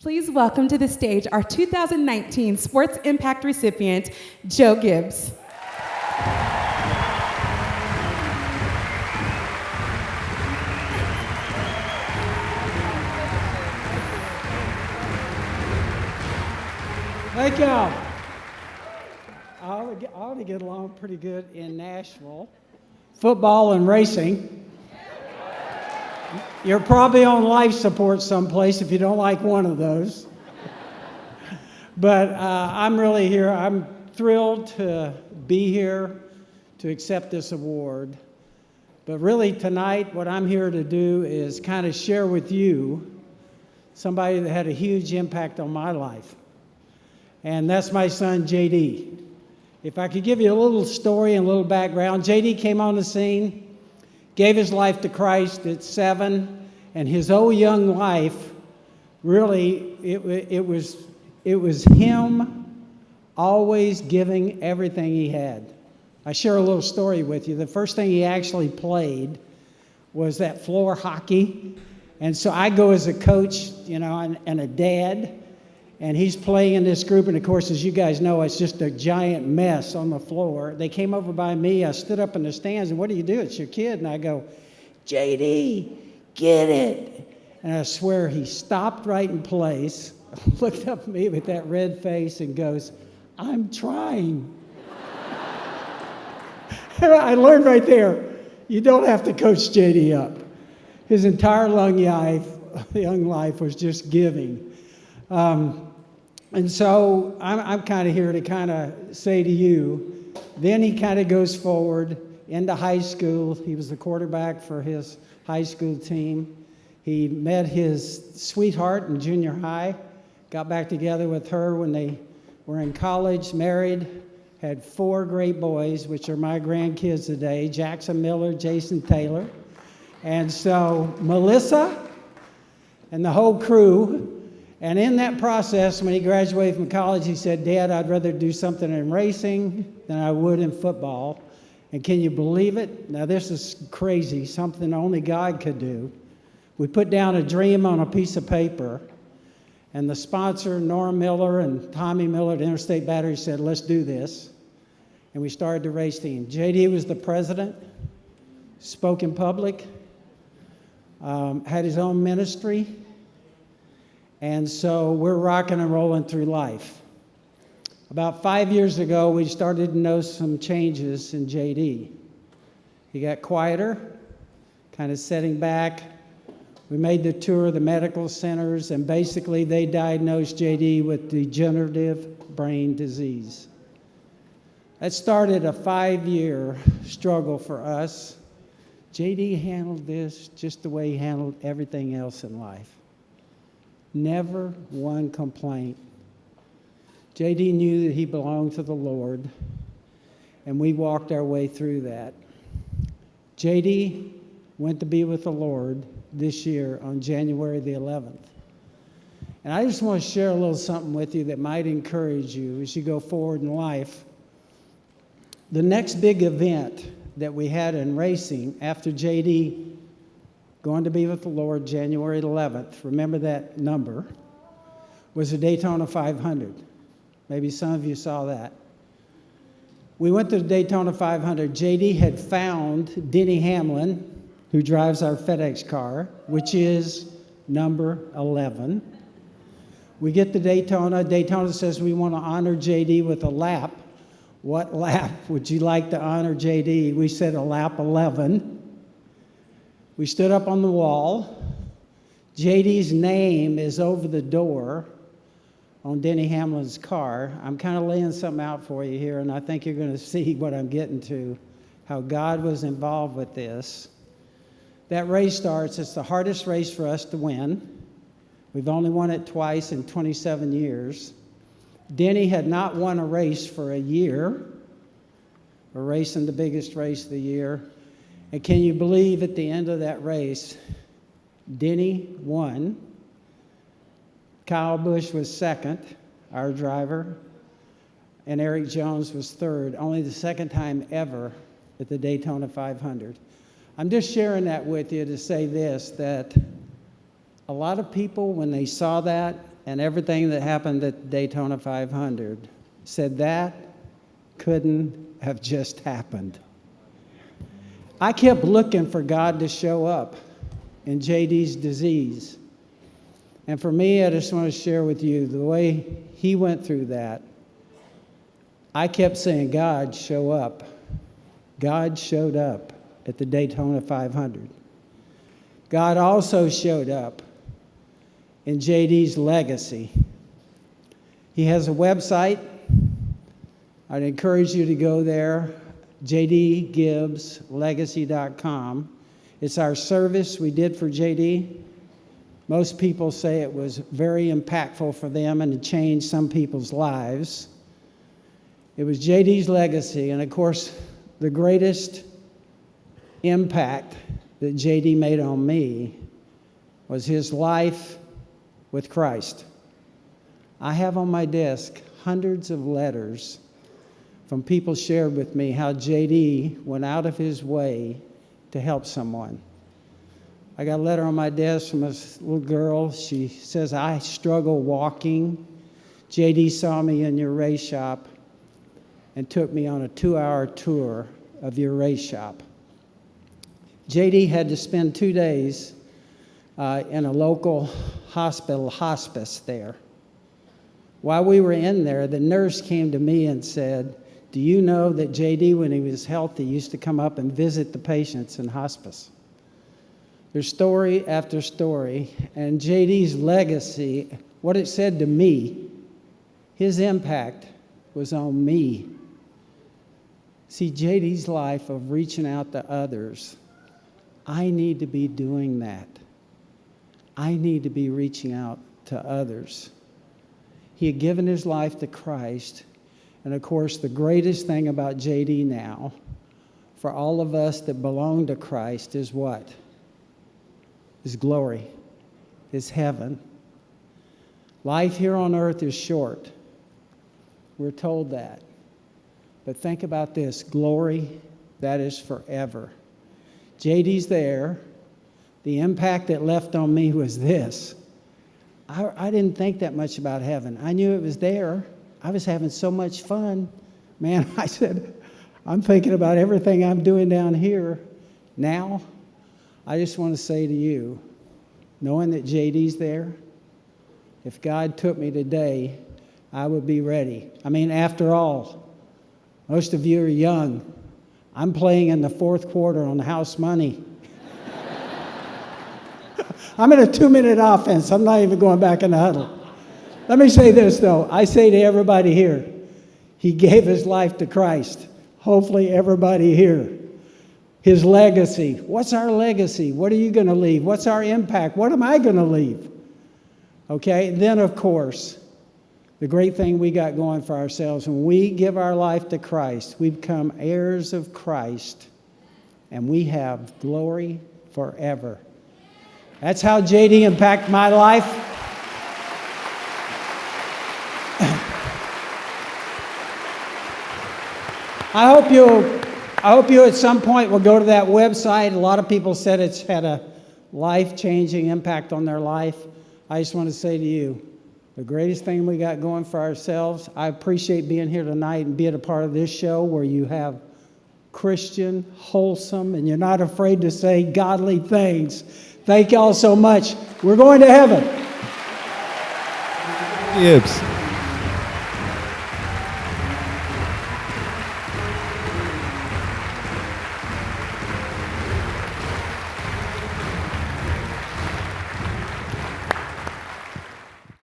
Please welcome to the stage our 2019 Sports Impact recipient, Joe Gibbs. Thank y'all. I ought to get along pretty good in Nashville. Football and racing. You're probably on life support someplace if you don't like one of those. But I'm really here. I'm thrilled to be here to accept this award. But really tonight, what I'm here to do is kind of share with you somebody that had a huge impact on my life. And that's my son, JD. If I could give you a little story and a little background, JD came on the scene, gave his life to Christ at 7, and his whole young life, really, it was him always giving everything he had. I share a little story with you. The first thing he actually played was that floor hockey, and so I go as a coach, and a dad, and he's playing in this group, and of course, as you guys know, it's just a giant mess on the floor. They came over by me. I stood up in the stands, and what do you do? It's your kid. And I go, JD, get it. And I swear he stopped right in place, looked up at me with that red face, and goes, I'm trying. I learned right there, you don't have to coach JD up. His entire young life was just giving. And so I'm kind of here to kind of say to you, then he kind of goes forward into high school. He was the quarterback for his high school team. He met his sweetheart in junior high, got back together with her when they were in college, married, had 4 great boys, which are my grandkids today, Jackson Miller, Jason Taylor. And so Melissa and the whole crew. And in that process, when he graduated from college, he said, Dad, I'd rather do something in racing than I would in football. And can you believe it? Now, this is crazy, something only God could do. We put down a dream on a piece of paper, and the sponsor, Norm Miller and Tommy Miller at Interstate Battery, said, let's do this. And we started the race team. JD was the president, spoke in public, had his own ministry. And so we're rocking and rolling through life. About 5 years ago, we started to notice some changes in JD. He got quieter, kind of sitting back. We made the tour of the medical centers, and basically they diagnosed JD with degenerative brain disease. That started a 5-year struggle for us. JD handled this just the way he handled everything else in life. Never one complaint. JD knew that he belonged to the Lord, and we walked our way through that. JD went to be with the Lord this year on January the 11th. And I just want to share a little something with you that might encourage you as you go forward in life. The next big event that we had in racing after JD going to be with the Lord January 11th, remember that number, was the Daytona 500. Maybe some of you saw that. We went to the Daytona 500. JD had found Denny Hamlin, who drives our FedEx car, which is number 11. We get to Daytona. Daytona says we want to honor JD with a lap. What lap would you like to honor JD? We said a lap 11. We stood up on the wall. JD's name is over the door on Denny Hamlin's car. I'm kind of laying something out for you here, and I think you're going to see what I'm getting to, how God was involved with this. That race starts. It's the hardest race for us to win. We've only won it twice in 27 years. Denny had not won a race for a year. We're racing the biggest race of the year. And can you believe at the end of that race, Denny won. Kyle Busch was second, our driver, and Eric Jones was third, only the second time ever at the Daytona 500. I'm just sharing that with you to say this, that a lot of people, when they saw that, and everything that happened at Daytona 500 said that couldn't have just happened. I kept looking for God to show up in JD's disease. And for me, I just want to share with you the way he went through that. I kept saying, God, show up. God showed up at the Daytona 500. God also showed up in JD's legacy. He has a website. I'd encourage you to go there, jdgibbslegacy.com. It's our service we did for JD. Most people say it was very impactful for them and it changed some people's lives. It was JD's legacy, and of course, the greatest impact that JD made on me was his life with Christ. I have on my desk hundreds of letters from people shared with me how JD went out of his way to help someone. I got a letter on my desk from a little girl. She says, I struggle walking. JD saw me in your race shop and took me on a 2-hour tour of your race shop. JD had to spend 2 days in a local hospital hospice there. While we were in there, the nurse came to me and said, do you know that JD, when he was healthy, used to come up and visit the patients in hospice? There's story after story, and JD's legacy, what it said to me, his impact was on me. See, JD's life of reaching out to others, I need to be doing that. I need to be reaching out to others. He had given his life to Christ, and of course, the greatest thing about JD now, for all of us that belong to Christ, is what? Is glory, is heaven. Life here on earth is short. We're told that. But think about this, glory, that is forever. JD's there. The impact it left on me was this. I didn't think that much about heaven. I knew it was there. I was having so much fun. Man, I said, I'm thinking about everything I'm doing down here. Now, I just want to say to you, knowing that JD's there, if God took me today, I would be ready. I mean, after all, most of you are young. I'm playing in the fourth quarter on house money. I'm in a 2-minute offense. I'm not even going back in the huddle. Let me say this, though. I say to everybody here, he gave his life to Christ. Hopefully everybody here. His legacy. What's our legacy? What are you going to leave? What's our impact? What am I going to leave? Okay? Then, of course, the great thing we got going for ourselves, when we give our life to Christ, we become heirs of Christ, and we have glory forever. That's how JD impacted my life. I hope you at some point will go to that website. A lot of people said it's had a life-changing impact on their life. I just want to say to you, the greatest thing we got going for ourselves, I appreciate being here tonight and being a part of this show where you have Christian, wholesome, and you're not afraid to say godly things. Thank y'all so much. We're going to heaven. Gibbs.